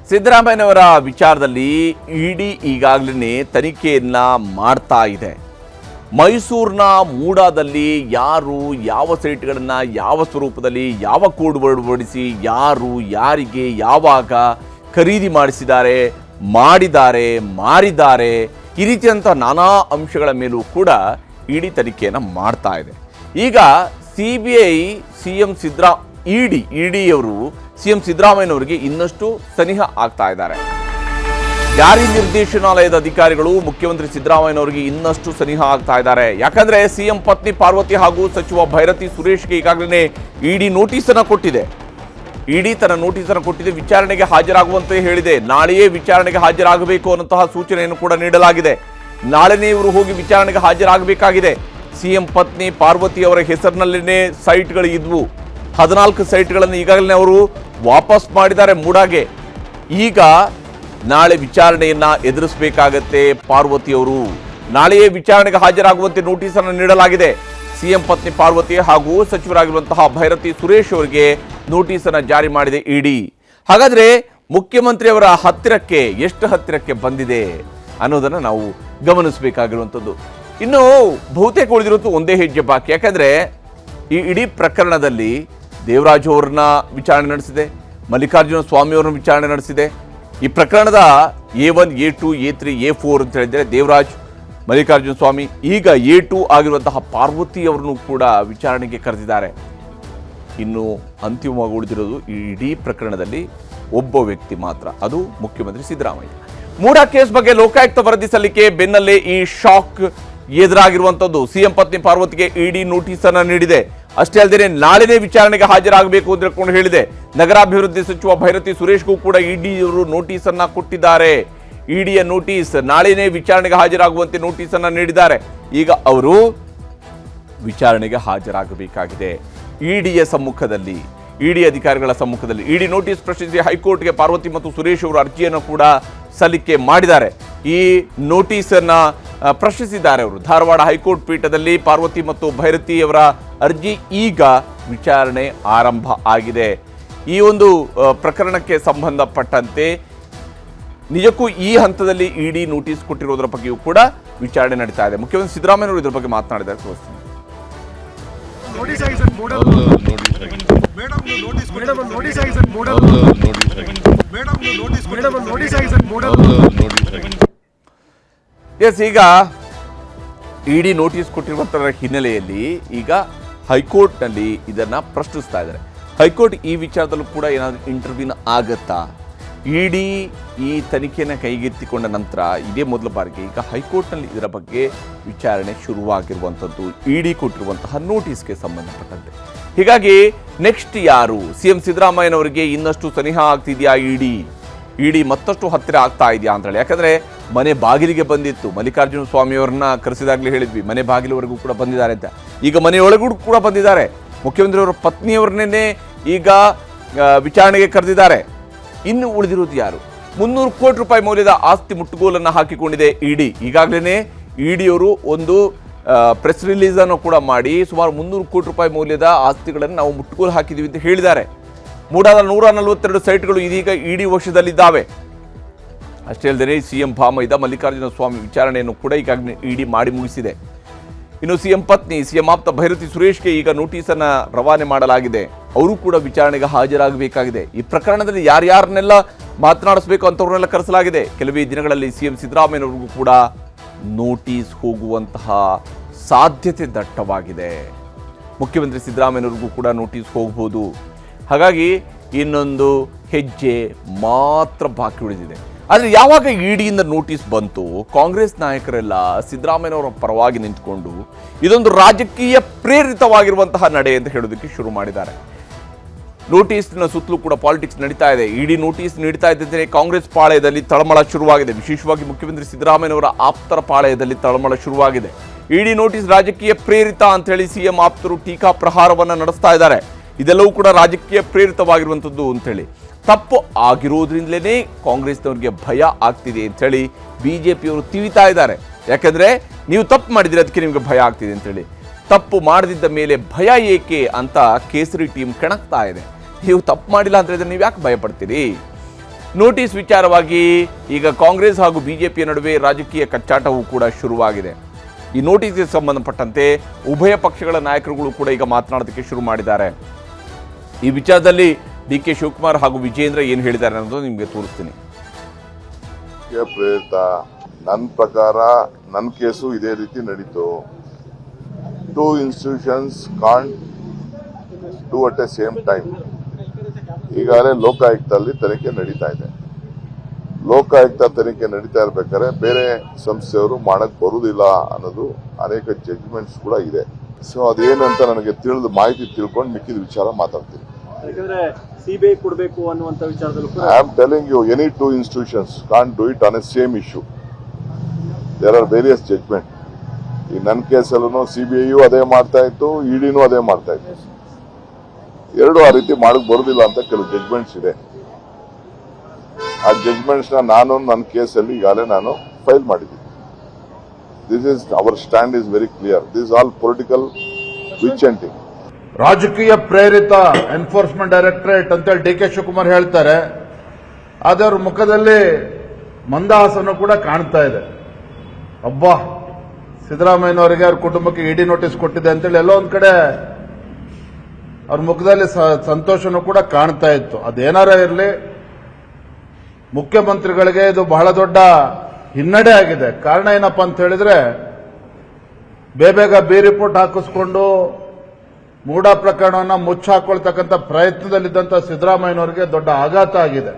ಸಿದ್ದರಾಮಯ್ಯನವರ ವಿಚಾರದಲ್ಲಿ ಇಡಿ ಈಗಾಗಲೇ ತನಿಖೆಯನ್ನ ಮಾಡ್ತಾ ಇದೆ. ಮೈಸೂರಿನ ಮೂಡಾದಲ್ಲಿ ಯಾರು ಯಾವ ಸೈಟ್ಗಳನ್ನು ಯಾವ ಸ್ವರೂಪದಲ್ಲಿ ಯಾವ ಕೋಡ್ ವರ್ಡ್ ಹೊಡಿಸಿ ಯಾರು ಯಾರಿಗೆ ಯಾವಾಗ ಖರೀದಿ ಮಾಡಿದ್ದಾರೆ ಮಾರಿದ್ದಾರೆ ಈ ರೀತಿಯಂಥ ನಾನಾ ಅಂಶಗಳ ಮೇಲೂ ಕೂಡ ಇಡಿ ತನಿಖೆಯನ್ನು ಮಾಡ್ತಾ ಇದೆ. ಈಗ CBI ಇಡಿಯವರು CM ಸಿದ್ದರಾಮಯ್ಯನವರಿಗೆ ಇನ್ನಷ್ಟು ಸನಿಹ ಆಗ್ತಾ ಇದ್ದಾರೆ. ಜಾರಿ ನಿರ್ದೇಶನಾಲಯದ ಅಧಿಕಾರಿಗಳು ಮುಖ್ಯಮಂತ್ರಿ ಸಿದ್ದರಾಮಯ್ಯನವರಿಗೆ ಇನ್ನಷ್ಟು ಸನಿಹ ಆಗ್ತಾ ಇದ್ದಾರೆ. ಯಾಕಂದ್ರೆ CM ಪತ್ನಿ ಪಾರ್ವತಿ ಹಾಗೂ ಸಚಿವ ಭೈರತಿ ಸುರೇಶ್ಗೆ ಈಗಾಗಲೇ ಇಡಿ ನೋಟಿಸನ್ನು ಕೊಟ್ಟಿದೆ. ಇಡಿ ತನ್ನ ನೋಟಿಸನ್ನು ಕೊಟ್ಟಿದೆ, ವಿಚಾರಣೆಗೆ ಹಾಜರಾಗುವಂತೆ ಹೇಳಿದೆ. ನಾಳೆಯೇ ವಿಚಾರಣೆಗೆ ಹಾಜರಾಗಬೇಕು ಅನ್ನುವಂತಹ ಸೂಚನೆಯನ್ನು ಕೂಡ ನೀಡಲಾಗಿದೆ. ನಾಳೆನೇ ಇವರು ಹೋಗಿ ವಿಚಾರಣೆಗೆ ಹಾಜರಾಗಬೇಕಾಗಿದೆ. CM ಪತ್ನಿ ಪಾರ್ವತಿ ಅವರ ಹೆಸರಿನಲ್ಲೇ ಸೈಟ್ಗಳು ಇದ್ವು. 14 ಸೈಟ್ಗಳನ್ನು ಈಗಾಗಲೇ ಅವರು ವಾಪಸ್ ಮಾಡಿದ್ದಾರೆ ಮೂಡಾಗೆ. ಈಗ ನಾಳೆ ವಿಚಾರಣೆಯನ್ನ ಎದುರಿಸಬೇಕಾಗತ್ತೆ ಪಾರ್ವತಿ ಅವರು. ನಾಳೆಯೇ ವಿಚಾರಣೆಗೆ ಹಾಜರಾಗುವಂತೆ ನೋಟಿಸನ್ನು ನೀಡಲಾಗಿದೆ. CM ಪತ್ನಿ ಪಾರ್ವತಿ ಹಾಗೂ ಸಚಿವರಾಗಿರುವಂತಹ ಭೈರತಿ ಸುರೇಶ್ ಅವರಿಗೆ ನೋಟಿಸನ್ನು ಜಾರಿ ಮಾಡಿದೆ ಇಡಿ. ಹಾಗಾದ್ರೆ ಮುಖ್ಯಮಂತ್ರಿಯವರ ಹತ್ತಿರಕ್ಕೆ ಎಷ್ಟು ಹತ್ತಿರಕ್ಕೆ ಬಂದಿದೆ ಅನ್ನೋದನ್ನು ನಾವು ಗಮನಿಸಬೇಕಾಗಿರುವಂಥದ್ದು. ಇನ್ನು ಬಹುತೇಕ ಉಳಿದಿರೋದು ಒಂದೇ ಹೆಜ್ಜೆ ಬಾಕಿ. ಯಾಕಂದ್ರೆ ಈ ಇಡೀ ಪ್ರಕರಣದಲ್ಲಿ ದೇವರಾಜ್ ಅವ್ರನ್ನ ವಿಚಾರಣೆ ನಡೆಸಿದೆ, ಮಲ್ಲಿಕಾರ್ಜುನ ಸ್ವಾಮಿ ಅವ್ರನ್ನ ವಿಚಾರಣೆ ನಡೆಸಿದೆ. ಈ ಪ್ರಕರಣದ A1, A2, A3, A4 ಅಂತ ಹೇಳಿದರೆ ದೇವರಾಜ್, ಮಲ್ಲಿಕಾರ್ಜುನ ಸ್ವಾಮಿ, ಈಗ A2 ಆಗಿರುವಂತಹ ಪಾರ್ವತಿ ಅವರನ್ನು ಕೂಡ ವಿಚಾರಣೆಗೆ ಕರೆದಿದ್ದಾರೆ. ಇನ್ನು ಅಂತಿಮವಾಗಿ ಉಳಿದಿರೋದು ಈ ಇಡೀ ಪ್ರಕರಣದಲ್ಲಿ ಒಬ್ಬ ವ್ಯಕ್ತಿ ಮಾತ್ರ, ಅದು ಮುಖ್ಯಮಂತ್ರಿ ಸಿದ್ದರಾಮಯ್ಯ. ಮೂಡಾ ಕೇಸ್ ಬಗ್ಗೆ ಲೋಕಾಯುಕ್ತ ವರದಿ ಸಲ್ಲಿಕೆ ಬೆನ್ನಲ್ಲೇ ಈ ಶಾಕ್ ಎದುರಾಗಿರುವಂಥದ್ದು. CM ಪತ್ನಿ ಪಾರ್ವತಿಗೆ ಇಡಿ ನೋಟಿಸ್ ಅನ್ನು ನೀಡಿದೆ. ಅಷ್ಟೇ ಅಲ್ಲದೆ ನಾಳೆನೇ ವಿಚಾರಣೆಗೆ ಹಾಜರಾಗಬೇಕು ಅಂತ ಹೇಳಿದೆ. ನಗರಾಭಿವೃದ್ಧಿ ಸಚಿವ ಭೈರತಿ ಸುರೇಶ್ಗೂ ಕೂಡ ಇಡಿ ಅವರು ನೋಟಿಸ್ ಅನ್ನ ಕೊಟ್ಟಿದ್ದಾರೆ. ಇಡಿಯ ನೋಟಿಸ್, ನಾಳೆನೇ ವಿಚಾರಣೆಗೆ ಹಾಜರಾಗುವಂತೆ ನೋಟಿಸ್ ಅನ್ನ ನೀಡಿದ್ದಾರೆ. ಈಗ ಅವರು ವಿಚಾರಣೆಗೆ ಹಾಜರಾಗಬೇಕಾಗಿದೆ. ಇಡಿಯ ಸಮ್ಮುಖದಲ್ಲಿ, ಇಡಿ ಅಧಿಕಾರಿಗಳ ಸಮ್ಮುಖದಲ್ಲಿ ಇಡಿ ನೋಟಿಸ್ ಪ್ರಶ್ನಿಸಿ ಹೈಕೋರ್ಟ್ಗೆ ಪಾರ್ವತಿ ಮತ್ತು ಸುರೇಶ್ ಅವರು ಅರ್ಜಿಯನ್ನು ಕೂಡ ಸಲ್ಲಿಕೆ ಮಾಡಿದ್ದಾರೆ. ಈ ನೋಟಿಸ್ ಅನ್ನ ಪ್ರಶ್ನಿಸಿದ್ದಾರೆ ಅವರು. ಧಾರವಾಡ ಹೈಕೋರ್ಟ್ ಪೀಠದಲ್ಲಿ ಪಾರ್ವತಿ ಮತ್ತು ಭೈರತಿ ಅವರ ಅರ್ಜಿ ಈಗ ವಿಚಾರಣೆ ಆರಂಭ ಆಗಿದೆ. ಈ ಒಂದು ಪ್ರಕರಣಕ್ಕೆ ಸಂಬಂಧಪಟ್ಟಂತೆ ನಿಜಕ್ಕೂ ಈ ಹಂತದಲ್ಲಿ ಇಡಿ ನೋಟಿಸ್ ಕೊಟ್ಟಿರೋದರ ಬಗ್ಗೆಯೂ ಕೂಡ ವಿಚಾರಣೆ ನಡೀತಾ ಇದೆ. ಮುಖ್ಯಮಂತ್ರಿ ಸಿದ್ದರಾಮಯ್ಯನವರು ಇದರ ಬಗ್ಗೆ ಮಾತನಾಡಿದ್ದಾರೆ. ತೋರಿಸ್ತೀನಿ. ಎಸ್, ಈಗ ಇಡಿ ನೋಟಿಸ್ ಕೊಟ್ಟಿರುವಂತಹ ಹಿನ್ನೆಲೆಯಲ್ಲಿ ಈಗ ಹೈಕೋರ್ಟ್ನಲ್ಲಿ ಇದನ್ನ ಪ್ರಶ್ನಿಸ್ತಾ ಇದ್ದಾರೆ. ಹೈಕೋರ್ಟ್ ಈ ವಿಚಾರದಲ್ಲೂ ಕೂಡ ಏನಾದರೂ ಇಂಟರ್ವ್ಯೂನ್ ಆಗತ್ತಾ? ಇಡಿ ಈ ತನಿಖೆಯನ್ನು ಕೈಗೆತ್ತಿಕೊಂಡ ನಂತರ ಇದೇ ಮೊದಲ ಬಾರಿಗೆ ಈಗ ಹೈಕೋರ್ಟ್ನಲ್ಲಿ ಇದರ ಬಗ್ಗೆ ವಿಚಾರಣೆ ಶುರುವಾಗಿರುವಂಥದ್ದು, ಇಡಿ ಕೊಟ್ಟಿರುವಂತಹ ನೋಟಿಸ್ಗೆ ಸಂಬಂಧಪಟ್ಟಂತೆ. ಹೀಗಾಗಿ ನೆಕ್ಸ್ಟ್ ಯಾರು? CM ಸಿದ್ದರಾಮಯ್ಯನವರಿಗೆ ಇನ್ನಷ್ಟು ಸನಿಹ ಆಗ್ತಿದೆಯಾ ಇಡಿ ಮತ್ತಷ್ಟು ಹತ್ತಿರ ಆಗ್ತಾ ಇದೆಯಾ ಅಂತ ಹೇಳಿ. ಯಾಕಂದ್ರೆ ಮನೆ ಬಾಗಿಲಿಗೆ ಬಂದಿತ್ತು. ಮಲ್ಲಿಕಾರ್ಜುನ ಸ್ವಾಮಿಯವ್ರನ್ನ ಕರೆಸಿದಾಗಲೇ ಹೇಳಿದ್ವಿ ಮನೆ ಬಾಗಿಲವರೆಗೂ ಕೂಡ ಬಂದಿದ್ದಾರೆ ಅಂತ. ಈಗ ಮನೆಯೊಳಗೂ ಕೂಡ ಬಂದಿದ್ದಾರೆ. ಮುಖ್ಯಮಂತ್ರಿಯವರ ಪತ್ನಿಯವ್ರನ್ನೇ ಈಗ ವಿಚಾರಣೆಗೆ ಕರೆದಿದ್ದಾರೆ. ಇನ್ನು ಉಳಿದಿರೋದು ಯಾರು? 300 ಕೋಟಿ ರೂಪಾಯಿ ಮೌಲ್ಯದ ಆಸ್ತಿ ಮುಟ್ಟುಗೋಲನ್ನು ಹಾಕಿಕೊಂಡಿದೆ ಇಡಿ. ಈಗಾಗಲೇ ಇಡಿಯವರು ಒಂದು ಪ್ರೆಸ್ ರಿಲೀಸ್ ಅನ್ನು ಕೂಡ ಮಾಡಿ ಸುಮಾರು 300 ಕೋಟಿ ರೂಪಾಯಿ ಮೌಲ್ಯದ ಆಸ್ತಿಗಳನ್ನು ನಾವು ಮುಟ್ಟುಗೋಲು ಹಾಕಿದ್ದೀವಿ ಅಂತ ಹೇಳಿದ್ದಾರೆ. ಮೂಡಾದ 142 ಸೈಟ್ಗಳು ಇದೀಗ ಇಡಿ ವಶದಲ್ಲಿದ್ದಾವೆ. ಅಷ್ಟೇ ಅಲ್ಲದೆ CM ಭಾಮೈದ ಮಲ್ಲಿಕಾರ್ಜುನ ಸ್ವಾಮಿ ವಿಚಾರಣೆಯನ್ನು ಕೂಡ ಈಗಾಗಲೇ ಇಡಿ ಮಾಡಿ ಮುಗಿಸಿದೆ. ಇನ್ನು CM ಪತ್ನಿ CM ಆಪ್ತ ಭೈರತಿ ಸುರೇಶ್ಗೆ ಈಗ ನೋಟಿಸನ್ನು ರವಾನೆ ಮಾಡಲಾಗಿದೆ. ಅವರು ಕೂಡ ವಿಚಾರಣೆಗೆ ಹಾಜರಾಗಬೇಕಾಗಿದೆ. ಈ ಪ್ರಕರಣದಲ್ಲಿ ಯಾರ್ಯಾರನ್ನೆಲ್ಲ ಮಾತನಾಡಿಸಬೇಕು ಅಂತವ್ರನ್ನೆಲ್ಲ ಕರೆಸಲಾಗಿದೆ. ಕೆಲವೇ ದಿನಗಳಲ್ಲಿ CM ಸಿದ್ದರಾಮಯ್ಯನವ್ರಿಗೂ ಕೂಡ ನೋಟಿಸ್ ಹೋಗುವಂತಹ ಸಾಧ್ಯತೆ ದಟ್ಟವಾಗಿದೆ. ಮುಖ್ಯಮಂತ್ರಿ ಸಿದ್ದರಾಮಯ್ಯನವ್ರಿಗೂ ಕೂಡ ನೋಟಿಸ್ ಹೋಗಬಹುದು. ಹಾಗಾಗಿ ಇನ್ನೊಂದು ಹೆಜ್ಜೆ ಮಾತ್ರ ಬಾಕಿ ಉಳಿದಿದೆ. ಆದರೆ ಯಾವಾಗ ಇಡಿಯಿಂದ ನೋಟಿಸ್ ಬಂತು, ಕಾಂಗ್ರೆಸ್ ನಾಯಕರೆಲ್ಲ ಸಿದ್ದರಾಮಯ್ಯನವರ ಪರವಾಗಿ ನಿಂತುಕೊಂಡು ಇದೊಂದು ರಾಜಕೀಯ ಪ್ರೇರಿತವಾಗಿರುವಂತಹ ನಡೆ ಅಂತ ಹೇಳೋದಕ್ಕೆ ಶುರು ಮಾಡಿದ್ದಾರೆ. ನೋಟಿಸ್ನ ಸುತ್ತಲೂ ಕೂಡ ಪಾಲಿಟಿಕ್ಸ್ ನಡೀತಾ ಇದೆ. ಇಡಿ ನೋಟಿಸ್ ನೀಡ್ತಾ ಇದ್ದಂತೆ ಕಾಂಗ್ರೆಸ್ ಪಾಳೆಯದಲ್ಲಿ ತಳಮಳ ಶುರುವಾಗಿದೆ. ವಿಶೇಷವಾಗಿ ಮುಖ್ಯಮಂತ್ರಿ ಸಿದ್ದರಾಮಯ್ಯನವರ ಆಪ್ತರ ಪಾಳೆಯದಲ್ಲಿ ತಳಮಳ ಶುರುವಾಗಿದೆ. ಇಡಿ ನೋಟಿಸ್ ರಾಜಕೀಯ ಪ್ರೇರಿತ ಅಂತ ಹೇಳಿ CM ಆಪ್ತರು ಟೀಕಾ ಪ್ರಹಾರವನ್ನು ನಡೆಸ್ತಾ ಇದ್ದಾರೆ. ಇದೆಲ್ಲವೂ ಕೂಡ ರಾಜಕೀಯ ಪ್ರೇರಿತವಾಗಿರುವಂಥದ್ದು ಅಂತೇಳಿ. ತಪ್ಪು ಆಗಿರೋದ್ರಿಂದಲೇ ಕಾಂಗ್ರೆಸ್ನವ್ರಿಗೆ ಭಯ ಆಗ್ತಿದೆ ಅಂಥೇಳಿ BJPಯವರು ತಿಳಿತಾ ಇದ್ದಾರೆ. ಯಾಕಂದರೆ ನೀವು ತಪ್ಪು ಮಾಡಿದರೆ ಅದಕ್ಕೆ ನಿಮಗೆ ಭಯ ಆಗ್ತಿದೆ ಅಂತೇಳಿ. ತಪ್ಪು ಮಾಡದಿದ್ದ ಮೇಲೆ ಭಯ ಏಕೆ ಅಂತ ಕೇಸರಿ ಟೀಮ್ ಕೆಣಕ್ತಾ ಇದೆ. ನೀವು ತಪ್ಪು ಮಾಡಿಲ್ಲ ಅಂತ ಹೇಳಿದ್ರೆ ನೀವು ಯಾಕೆ ಭಯ ಪಡ್ತೀರಿ? ನೋಟಿಸ್ ವಿಚಾರವಾಗಿ ಈಗ ಕಾಂಗ್ರೆಸ್ ಹಾಗೂ ಬಿಜೆಪಿಯ ನಡುವೆ ರಾಜಕೀಯ ಕಚ್ಚಾಟವೂ ಕೂಡ ಶುರುವಾಗಿದೆ. ಈ ನೋಟಿಸ್ಗೆ ಸಂಬಂಧಪಟ್ಟಂತೆ ಉಭಯ ಪಕ್ಷಗಳ ನಾಯಕರುಗಳು ಕೂಡ ಈಗ ಮಾತನಾಡೋದಕ್ಕೆ ಶುರು ಮಾಡಿದ್ದಾರೆ. ಈ ವಿಚಾರದಲ್ಲಿ ಡಿ ಕೆ ಶಿವಕುಮಾರ್ ಹಾಗೂ ವಿಜೇಂದ್ರ ಏನು ಹೇಳಿದ್ದಾರೆ ಅನ್ನೋದು ನಿಮಗೆ ತೋರಿಸ್ತೀನಿ. ಪ್ರೇರಿತ ನನ್ನ ಪ್ರಕಾರ ನನ್ನ ಕೇಸು ಇದೇ ರೀತಿ ನಡೀತು. 2 institutions can't do at the same time. ಈಗಾಗಲೇ ಲೋಕಾಯುಕ್ತಲ್ಲಿ ತನಿಖೆ ನಡೀತಾ ಇದೆ. ಲೋಕಾಯುಕ್ತ ತನಿಖೆ ನಡೀತಾ ಇರ್ಬೇಕಾದ್ರೆ ಬೇರೆ ಸಂಸ್ಥೆಯವರು ಮಾಡಕ್ ಬರುವುದಿಲ್ಲ ಅನ್ನೋದು ಅನೇಕ ಜಡ್ಜ್ಮೆಂಟ್ಸ್ ಕೂಡ ಇದೆ. ಸೊ ಅದೇನಂತ ನನಗೆ ಮಾಹಿತಿ ತಿಳ್ಕೊಂಡು ಮಿಕ್ಕಿದ ವಿಚಾರ ಮಾತಾಡ್ತೀನಿ. ಸಿಬಿಐ ಕೊಡಬೇಕು ಅನ್ನುವಂತ ವಿಚಾರದಲ್ಲೂ I am telling you, any 2 institutions can't do it on a same issue. There are various judgment. ಈ ನನ್ನ ಕೇಸಲ್ಲೂ ಸಿಬಿಐಯು ಅದೇ ಮಾಡ್ತಾ ಇತ್ತು, ಇಡಿನೂ ಅದೇ ಮಾಡ್ತಾ ಇತ್ತು. ಎರಡು ಆ ರೀತಿ ಮಾಡಕ್ ಬರುದಿಲ್ಲ ಅಂತ ಕೆಲವು ಜಡ್ಜ್ಮೆಂಟ್ಸ್ ಇದೆ. ಆ ಜಡ್ಜ್ಮೆಂಟ್ಸ್ ನಾನು ನನ್ನ ಕೇಸಲ್ಲಿ ಈಗಾಗಲೇ ನಾನು ಫೈಲ್ ಮಾಡಿದ್ದೀನಿ. This is our stand is very clear. This all political which hunting. ರಾಜಕೀಯ ಪ್ರೇರಿತ ಎನ್ಫೋರ್ಸ್ಮೆಂಟ್ ಡೈರೆಕ್ಟರೇಟ್ ಅಂತೇಳಿ ಡಿ ಕೆ ಶಿವಕುಮಾರ್ ಹೇಳ್ತಾರೆ. ಆದ್ರೆ ಅವ್ರ ಮುಖದಲ್ಲಿ ಮಂದಹಾಸನ ಕೂಡ ಕಾಣ್ತಾ ಇದೆ. ಅಬ್ಬಾ, ಸಿದ್ದರಾಮಯ್ಯನವರಿಗೆ ಅವ್ರ ಕುಟುಂಬಕ್ಕೆ ಇಡಿ ನೋಟಿಸ್ ಕೊಟ್ಟಿದೆ ಅಂತೇಳಿ ಎಲ್ಲೋ ಒಂದ್ ಕಡೆ ಅವ್ರ ಮುಖದಲ್ಲಿ ಸಂತೋಷನೂ ಕೂಡ ಕಾಣ್ತಾ ಇತ್ತು. ಅದೇನಾರ ಇರಲಿ, ಮುಖ್ಯಮಂತ್ರಿಗಳಿಗೆ ಇದು ಬಹಳ ದೊಡ್ಡ ಹಿನ್ನಡೆ ಆಗಿದೆ. ಕಾರಣ ಏನಪ್ಪಾ ಅಂತ ಹೇಳಿದ್ರೆ, ಬೇಗ ಬಿ ರಿಪೋರ್ಟ್ ಹಾಕಿಸ್ಕೊಂಡು ಮೂಡ ಪ್ರಕರಣವನ್ನು ಮುಚ್ಚಾಕೊಳ್ತಕ್ಕಂಥ ಪ್ರಯತ್ನದಲ್ಲಿದ್ದಂಥ ಸಿದ್ದರಾಮಯ್ಯನವರಿಗೆ ದೊಡ್ಡ ಆಘಾತ ಆಗಿದೆ.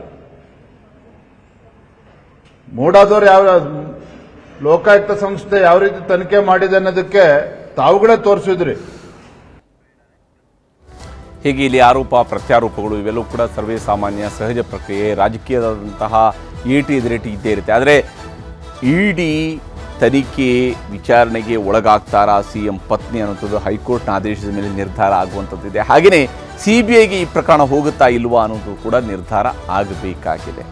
ಮೂಡಾದವ್ರು ಲೋಕಾಯುಕ್ತ ಸಂಸ್ಥೆ ಯಾವ ರೀತಿ ತನಿಖೆ ಮಾಡಿದೆ ಅನ್ನೋದಕ್ಕೆ ತಾವುಗಳೇ ತೋರಿಸಿದ್ರಿ. ಹೀಗೆ ಇಲ್ಲಿ ಆರೋಪ ಪ್ರತ್ಯಾರೋಪಗಳು ಇವೆಲ್ಲವೂ ಕೂಡ ಸರ್ವೇ ಸಾಮಾನ್ಯ ಸಹಜ ಪ್ರಕ್ರಿಯೆ. ರಾಜಕೀಯದಂತಹ ಏಟಿ ಎದುರೇಟಿ ಇದ್ದೇ ಇರುತ್ತೆ. ಆದರೆ ಇಡಿ ತನಿಖೆ ವಿಚಾರಣೆಗೆ ಒಳಗಾಗ್ತಾರಾ ಸಿಎಂ ಪತ್ನಿ ಅನ್ನೋಂಥದ್ದು ಹೈಕೋರ್ಟ್ನ ಆದೇಶದ ಮೇಲೆ ನಿರ್ಧಾರ ಆಗುವಂಥದ್ದಿದೆ. ಹಾಗೆಯೇ ಸಿಬಿಐಗೆ ಈ ಪ್ರಕರಣ ಹೋಗುತ್ತಾ ಇಲ್ವಾ ಅನ್ನೋದು ಕೂಡ ನಿರ್ಧಾರ ಆಗಬೇಕಾಗಿದೆ.